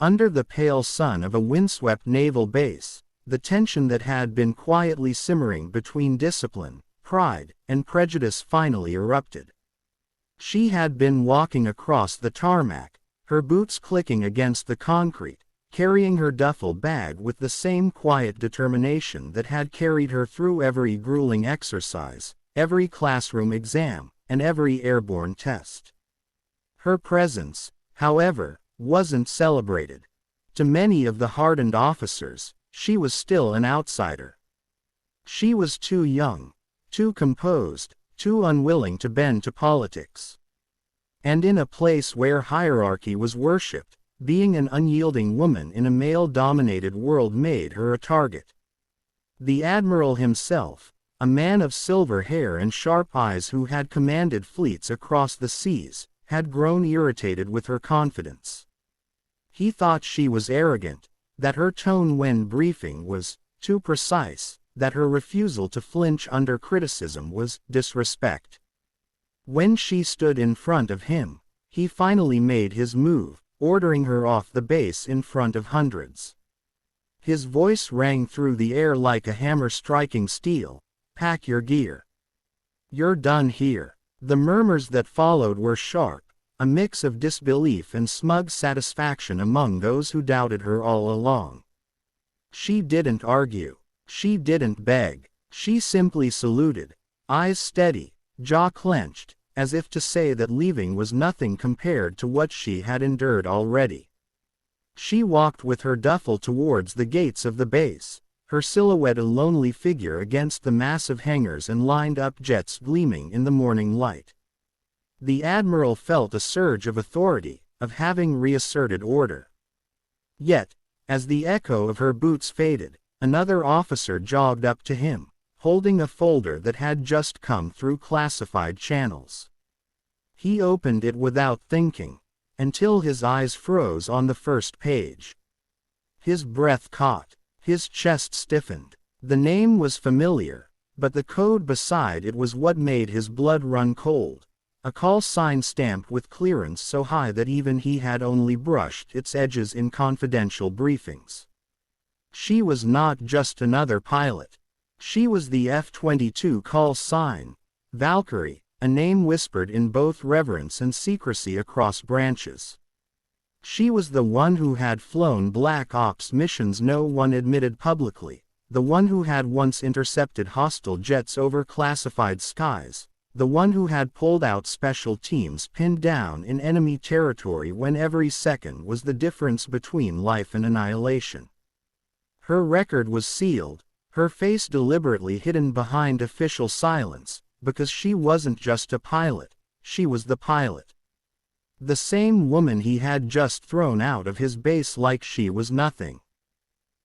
Under the pale sun of a windswept naval base, the tension that had been quietly simmering between discipline, pride, and prejudice finally erupted. She had been walking across the tarmac, her boots clicking against the concrete, carrying her duffel bag with the same quiet determination that had carried her through every grueling exercise, every classroom exam, and every airborne test. Her presence, however, wasn't celebrated. To many of the hardened officers, she was still an outsider. She was too young, too composed, too unwilling to bend to politics. And in a place where hierarchy was worshipped, being an unyielding woman in a male-dominated world made her a target. The Admiral himself, a man of silver hair and sharp eyes who had commanded fleets across the seas, had grown irritated with her confidence. He thought she was arrogant, that her tone when briefing was too precise, that her refusal to flinch under criticism was disrespect. When she stood in front of him, he finally made his move, ordering her off the base in front of hundreds. His voice rang through the air like a hammer striking steel. "Pack your gear. You're done here." The murmurs that followed were sharp, a mix of disbelief and smug satisfaction among those who doubted her all along. She didn't argue. She didn't beg. She simply saluted, eyes steady, jaw clenched, as if to say that leaving was nothing compared to what she had endured already. She walked with her duffel towards the gates of the base, her silhouette a lonely figure against the massive hangars and lined-up jets gleaming in the morning light. The Admiral felt a surge of authority, of having reasserted order. Yet, as the echo of her boots faded, another officer jogged up to him, holding a folder that had just come through classified channels. He opened it without thinking, until his eyes froze on the first page. His breath caught, his chest stiffened. The name was familiar, but the code beside it was what made his blood run cold. A call sign stamped with clearance so high that even he had only brushed its edges in confidential briefings. She was not just another pilot. She was the F-22 call sign, Valkyrie, a name whispered in both reverence and secrecy across branches. She was the one who had flown Black Ops missions no one admitted publicly, the one who had once intercepted hostile jets over classified skies, the one who had pulled out special teams pinned down in enemy territory when every second was the difference between life and annihilation. Her record was sealed, her face deliberately hidden behind official silence, because she wasn't just a pilot, she was the pilot. The same woman he had just thrown out of his base like she was nothing.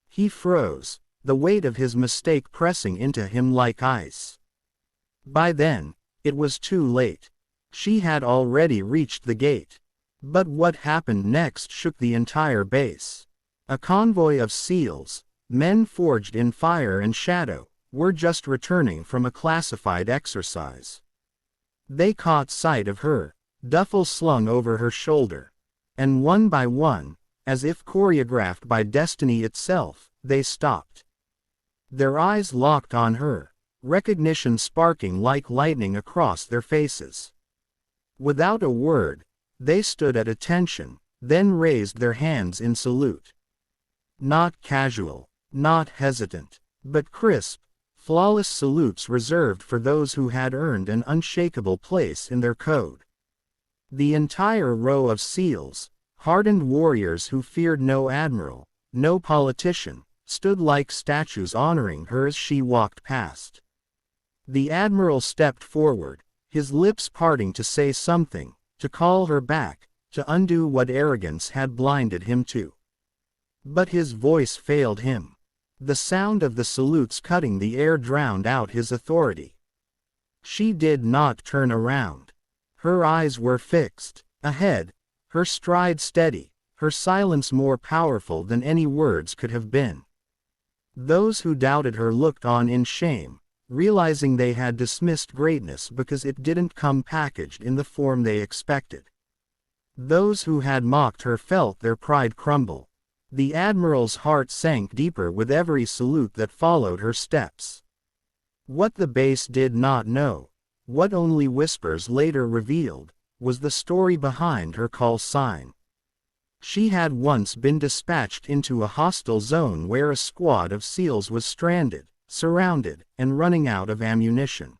He froze, the weight of his mistake pressing into him like ice. By then, it was too late. She had already reached the gate. But what happened next shook the entire base. A convoy of SEALs, men forged in fire and shadow, were just returning from a classified exercise. They caught sight of her, duffel slung over her shoulder. And one by one, as if choreographed by destiny itself, they stopped. Their eyes locked on her, recognition sparking like lightning across their faces. Without a word, they stood at attention, then raised their hands in salute. Not casual, not hesitant, but crisp, flawless salutes reserved for those who had earned an unshakable place in their code. The entire row of SEALs, hardened warriors who feared no admiral, no politician, stood like statues honoring her as she walked past. The Admiral stepped forward, his lips parting to say something, to call her back, to undo what arrogance had blinded him to. But his voice failed him. The sound of the salutes cutting the air drowned out his authority. She did not turn around. Her eyes were fixed, ahead, her stride steady, her silence more powerful than any words could have been. Those who doubted her looked on in shame, realizing they had dismissed greatness because it didn't come packaged in the form they expected. Those who had mocked her felt their pride crumble. The Admiral's heart sank deeper with every salute that followed her steps. What the base did not know, what only whispers later revealed, was the story behind her call sign. She had once been dispatched into a hostile zone where a squad of SEALs was stranded, surrounded, and running out of ammunition.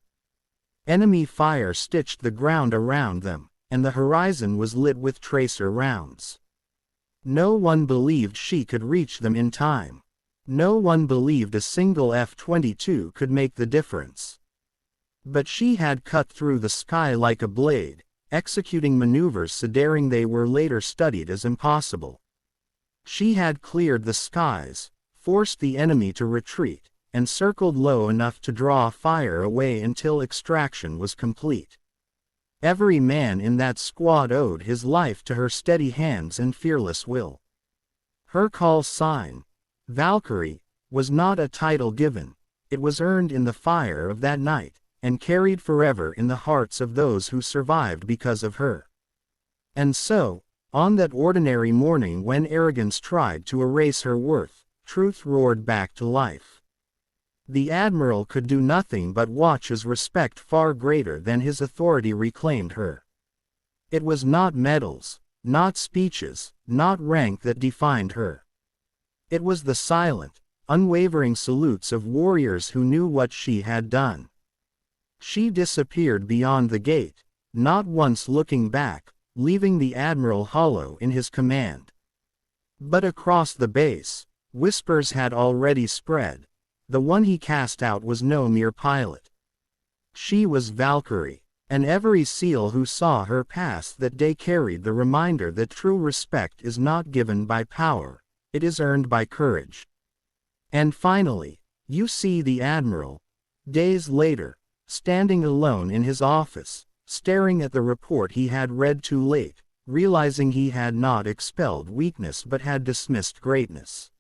Enemy fire stitched the ground around them, and the horizon was lit with tracer rounds. No one believed she could reach them in time. No one believed a single F-22 could make the difference. But she had cut through the sky like a blade, executing maneuvers so daring they were later studied as impossible. She had cleared the skies, forced the enemy to retreat, and circled low enough to draw fire away until extraction was complete. Every man in that squad owed his life to her steady hands and fearless will. Her call sign, Valkyrie, was not a title given, it was earned in the fire of that night, and carried forever in the hearts of those who survived because of her. And so, on that ordinary morning when arrogance tried to erase her worth, truth roared back to life. The Admiral could do nothing but watch as respect far greater than his authority reclaimed her. It was not medals, not speeches, not rank that defined her. It was the silent, unwavering salutes of warriors who knew what she had done. She disappeared beyond the gate, not once looking back, leaving the Admiral hollow in his command. But across the base, whispers had already spread. The one he cast out was no mere pilot. She was Valkyrie, and every SEAL who saw her pass that day carried the reminder that true respect is not given by power, it is earned by courage. And finally, you see the Admiral, days later, standing alone in his office, staring at the report he had read too late, realizing he had not expelled weakness but had dismissed greatness.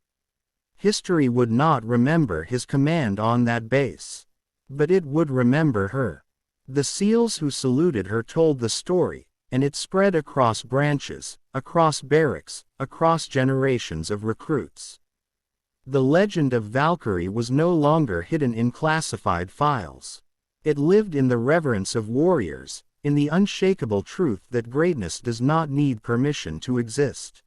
History would not remember his command on that base. But it would remember her. The SEALs who saluted her told the story, and it spread across branches, across barracks, across generations of recruits. The legend of Valkyrie was no longer hidden in classified files. It lived in the reverence of warriors, in the unshakable truth that greatness does not need permission to exist.